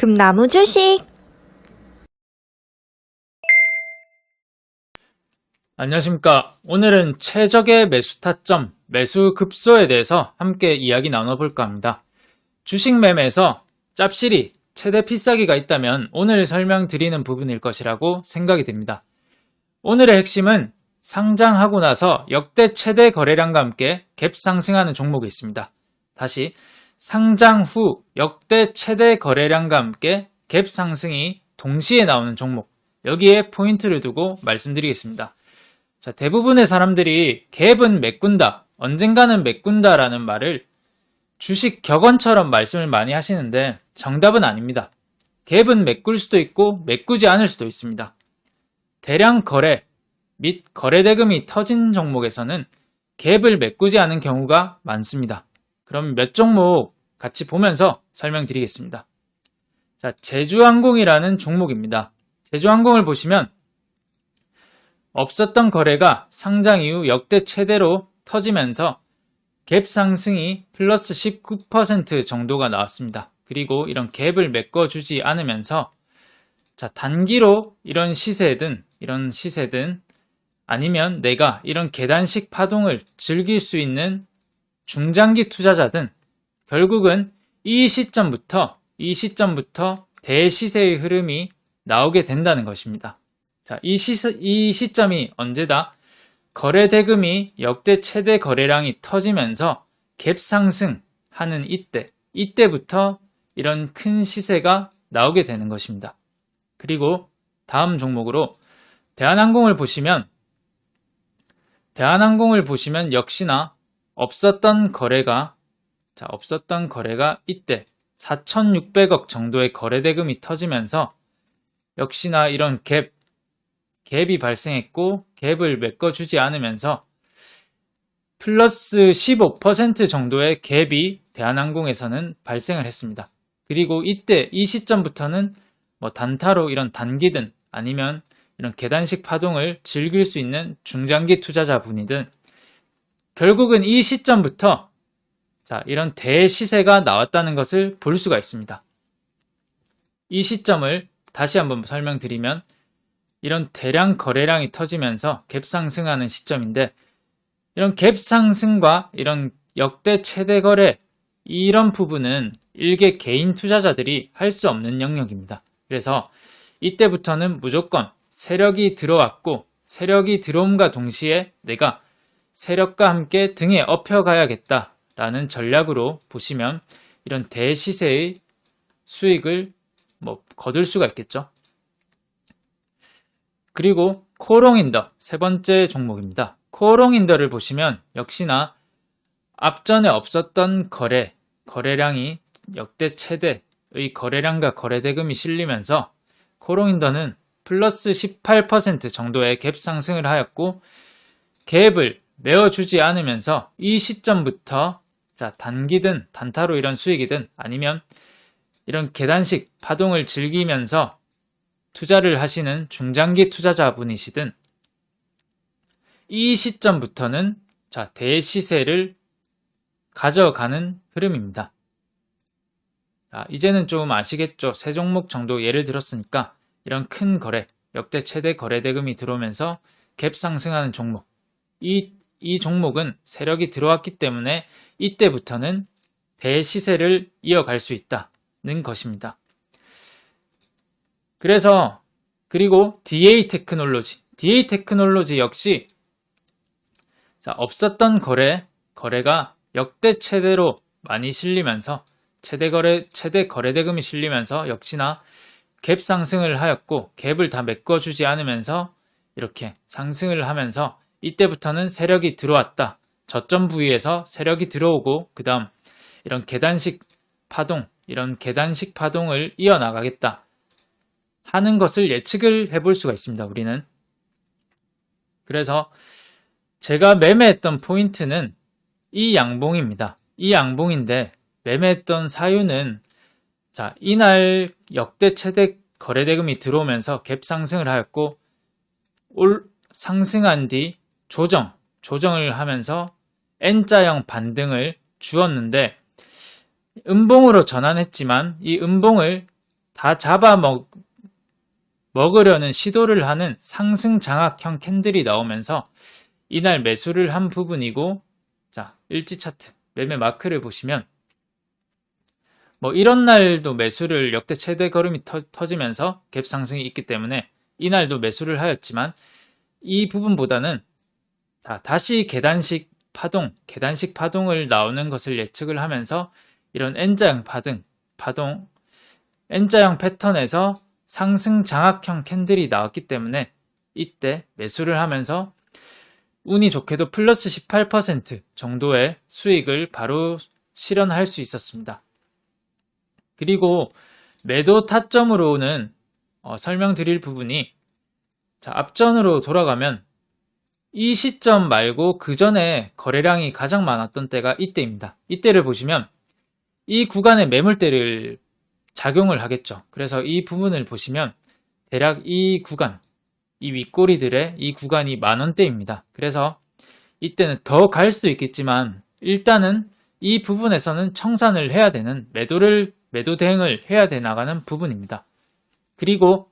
금나무 주식. 안녕하십니까. 오늘은 최적의 매수 타점, 매수 급소에 대해서 함께 이야기 나눠볼까 합니다. 주식 매매에서 짭실이 최대 필사기가 있다면 오늘 설명드리는 부분일 것이라고 생각이 됩니다. 오늘의 핵심은 상장하고 나서 역대 최대 거래량과 함께 갭 상승하는 종목이 있습니다. 다시 상장 후 역대 최대 거래량과 함께 갭 상승이 동시에 나오는 종목, 여기에 포인트를 두고 말씀드리겠습니다. 자, 대부분의 사람들이 갭은 메꾼다, 언젠가는 메꾼다라는 말을 주식 격언처럼 말씀을 많이 하시는데 정답은 아닙니다. 갭은 메꿀 수도 있고 메꾸지 않을 수도 있습니다. 대량 거래 및 거래대금이 터진 종목에서는 갭을 메꾸지 않은 경우가 많습니다. 그럼 몇 종목 같이 보면서 설명드리겠습니다. 자, 제주항공이라는 종목입니다. 제주항공을 보시면 없었던 거래가 상장 이후 역대 최대로 터지면서 갭 상승이 플러스 19% 정도가 나왔습니다. 그리고 이런 갭을 메꿔주지 않으면서 자, 단기로 이런 시세든 아니면 내가 이런 계단식 파동을 즐길 수 있는 중장기 투자자든 결국은 이 시점부터 대시세의 흐름이 나오게 된다는 것입니다. 자, 이 시점이 언제다? 거래 대금이 역대 최대 거래량이 터지면서 갭 상승하는 이때부터 이런 큰 시세가 나오게 되는 것입니다. 그리고 다음 종목으로 대한항공을 보시면 역시나 없었던 거래가 이때 4,600억 정도의 거래 대금이 터지면서 역시나 이런 갭이 발생했고 갭을 메꿔주지 않으면서 플러스 15% 정도의 갭이 대한항공에서는 발생을 했습니다. 그리고 이 시점부터는 단타로 이런 단기든 아니면 이런 계단식 파동을 즐길 수 있는 중장기 투자자분이든 결국은 이 시점부터 이런 대시세가 나왔다는 것을 볼 수가 있습니다. 이 시점을 다시 한번 설명드리면 이런 대량 거래량이 터지면서 갭 상승하는 시점인데 이런 갭 상승과 이런 역대 최대 거래 이런 부분은 일개 개인 투자자들이 할 수 없는 영역입니다. 그래서 이때부터는 무조건 세력이 들어왔고 세력이 들어옴과 동시에 내가 세력과 함께 등에 업혀가야겠다라는 전략으로 보시면 이런 대시세의 수익을 거둘 수가 있겠죠. 그리고 코롱인더 세 번째 종목입니다. 코롱인더를 보시면 역시나 앞전에 없었던 거래량이 역대 최대의 거래량과 거래대금이 실리면서 코롱인더는 플러스 18% 정도의 갭 상승을 하였고 갭을 메워주지 않으면서 이 시점부터 단기든 단타로 이런 수익이든 아니면 이런 계단식 파동을 즐기면서 투자를 하시는 중장기 투자자분이시든 이 시점부터는 대시세를 가져가는 흐름입니다. 이제는 좀 아시겠죠? 세 종목 정도 예를 들었으니까 이런 큰 거래, 역대 최대 거래 대금이 들어오면서 갭 상승하는 종목. 이 종목은 세력이 들어왔기 때문에 이때부터는 대시세를 이어갈 수 있다는 것입니다. 그리고 DA 테크놀로지 역시 없었던 거래가 역대 최대로 많이 실리면서 최대 거래 대금이 실리면서 역시나 갭 상승을 하였고 갭을 다 메꿔주지 않으면서 이렇게 상승을 하면서 이때부터는 세력이 들어왔다. 저점 부위에서 세력이 들어오고 그 다음 이런 계단식 파동을 이어나가겠다 하는 것을 예측을 해볼 수가 있습니다. 우리는. 그래서 제가 매매했던 포인트는 이 양봉입니다. 이 양봉인데 매매했던 사유는 이날 역대 최대 거래대금이 들어오면서 갭 상승을 하였고 상승한 뒤 조정을 하면서 N자형 반등을 주었는데 음봉으로 전환했지만 이 음봉을 다 먹으려는 시도를 하는 상승 장악형 캔들이 나오면서 이날 매수를 한 부분이고, 자, 일지 차트 매매 마크를 보시면 이런 날도 매수를 역대 최대 걸음이 터지면서 갭 상승이 있기 때문에 이날도 매수를 하였지만 이 부분보다는 다시 계단식 파동을 나오는 것을 예측을 하면서 이런 N자형 N자형 패턴에서 상승 장악형 캔들이 나왔기 때문에 이때 매수를 하면서 운이 좋게도 플러스 18% 정도의 수익을 바로 실현할 수 있었습니다. 그리고 매도 타점으로는 설명드릴 부분이, 자, 앞전으로 돌아가면 이 시점 말고 그 전에 거래량이 가장 많았던 때가 이때입니다. 이때를 보시면 이 구간에 매물대를 작용을 하겠죠. 그래서 이 부분을 보시면 대략 이 구간, 이 윗꼬리들의 이 구간이 10,000원대입니다. 그래서 이때는 더 갈 수도 있겠지만 일단은 이 부분에서는 청산을 해야 되는 매도 대응을 해야 돼 나가는 부분입니다. 그리고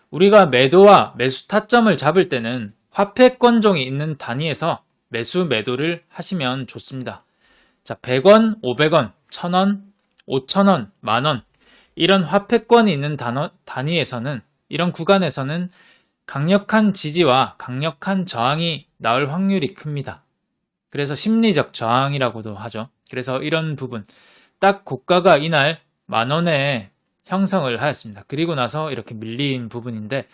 우리가 매도와 매수 타점을 잡을 때는 화폐권종이 있는 단위에서 매도를 하시면 좋습니다. 자, 100원, 500원, 1000원, 5,000원, 만원, 이런 화폐권이 있는 단위에서는, 이런 구간에서는 강력한 지지와 강력한 저항이 나올 확률이 큽니다. 그래서 심리적 저항이라고도 하죠. 그래서 이런 부분, 딱 고가가 이날 10,000원에 형성을 하였습니다. 그리고 나서 이렇게 밀린 부분인데,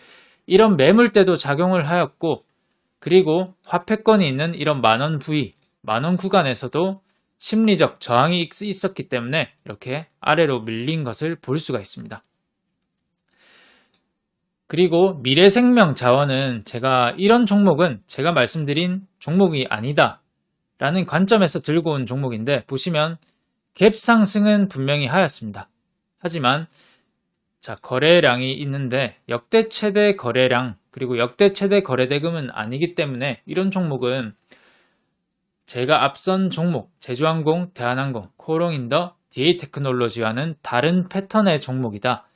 이런 매물대도 작용을 하였고, 그리고 화폐권이 있는 이런 10,000원 부위, 10,000원 구간에서도 심리적 저항이 있었기 때문에 이렇게 아래로 밀린 것을 볼 수가 있습니다. 그리고 미래생명자원은 이런 종목은 제가 말씀드린 종목이 아니다 라는 관점에서 들고 온 종목인데, 보시면 갭 상승은 분명히 하였습니다. 하지만 자, 거래량이 있는데 역대 최대 거래량 그리고 역대 최대 거래대금은 아니기 때문에 이런 종목은 제가 앞선 종목 제주항공, 대한항공, 코롱인더, DA테크놀로지와는 다른 패턴의 종목이다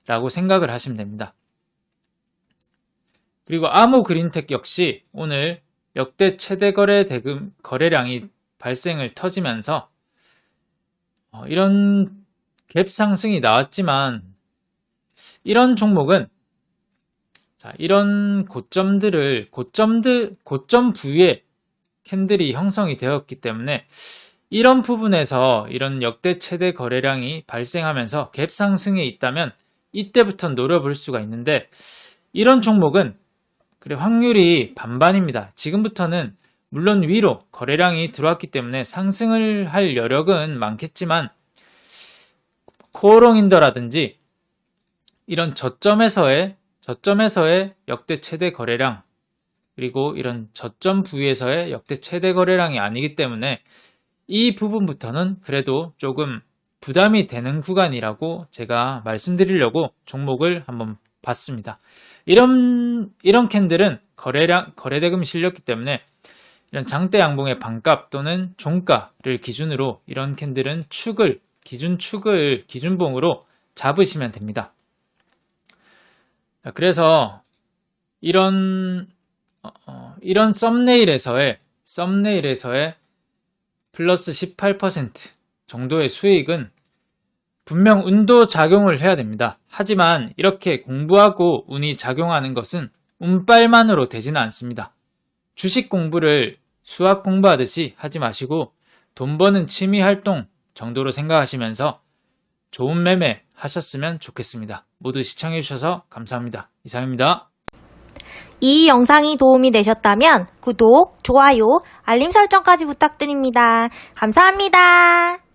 라고 생각을 하시면 됩니다. 그리고 아모그린텍 역시 오늘 역대 최대 거래량이 발생을 터지면서 이런 갭 상승이 나왔지만, 이런 종목은 이런 고점 부위에 캔들이 형성이 되었기 때문에 이런 부분에서 이런 역대 최대 거래량이 발생하면서 갭 상승에 있다면 이때부터 노려볼 수가 있는데, 이런 종목은 확률이 반반입니다. 지금부터는 물론 위로 거래량이 들어왔기 때문에 상승을 할 여력은 많겠지만, 코오롱인더라든지 이런 저점에서의 역대 최대 거래량, 그리고 이런 저점 부위에서의 역대 최대 거래량이 아니기 때문에 이 부분부터는 그래도 조금 부담이 되는 구간이라고 제가 말씀드리려고 종목을 한번 봤습니다. 이런 캔들은 거래대금이 실렸기 때문에 이런 장대 양봉의 반값 또는 종가를 기준으로 이런 캔들은 기준봉으로 잡으시면 됩니다. 그래서 이런 썸네일에서의 플러스 18% 정도의 수익은 분명 운도 작용을 해야 됩니다. 하지만 이렇게 공부하고 운이 작용하는 것은 운빨만으로 되지는 않습니다. 주식 공부를 수학 공부하듯이 하지 마시고 돈 버는 취미 활동 정도로 생각하시면서 좋은 매매 하셨으면 좋겠습니다. 모두 시청해주셔서 감사합니다. 이상입니다. 이 영상이 도움이 되셨다면 구독, 좋아요, 알림 설정까지 부탁드립니다. 감사합니다.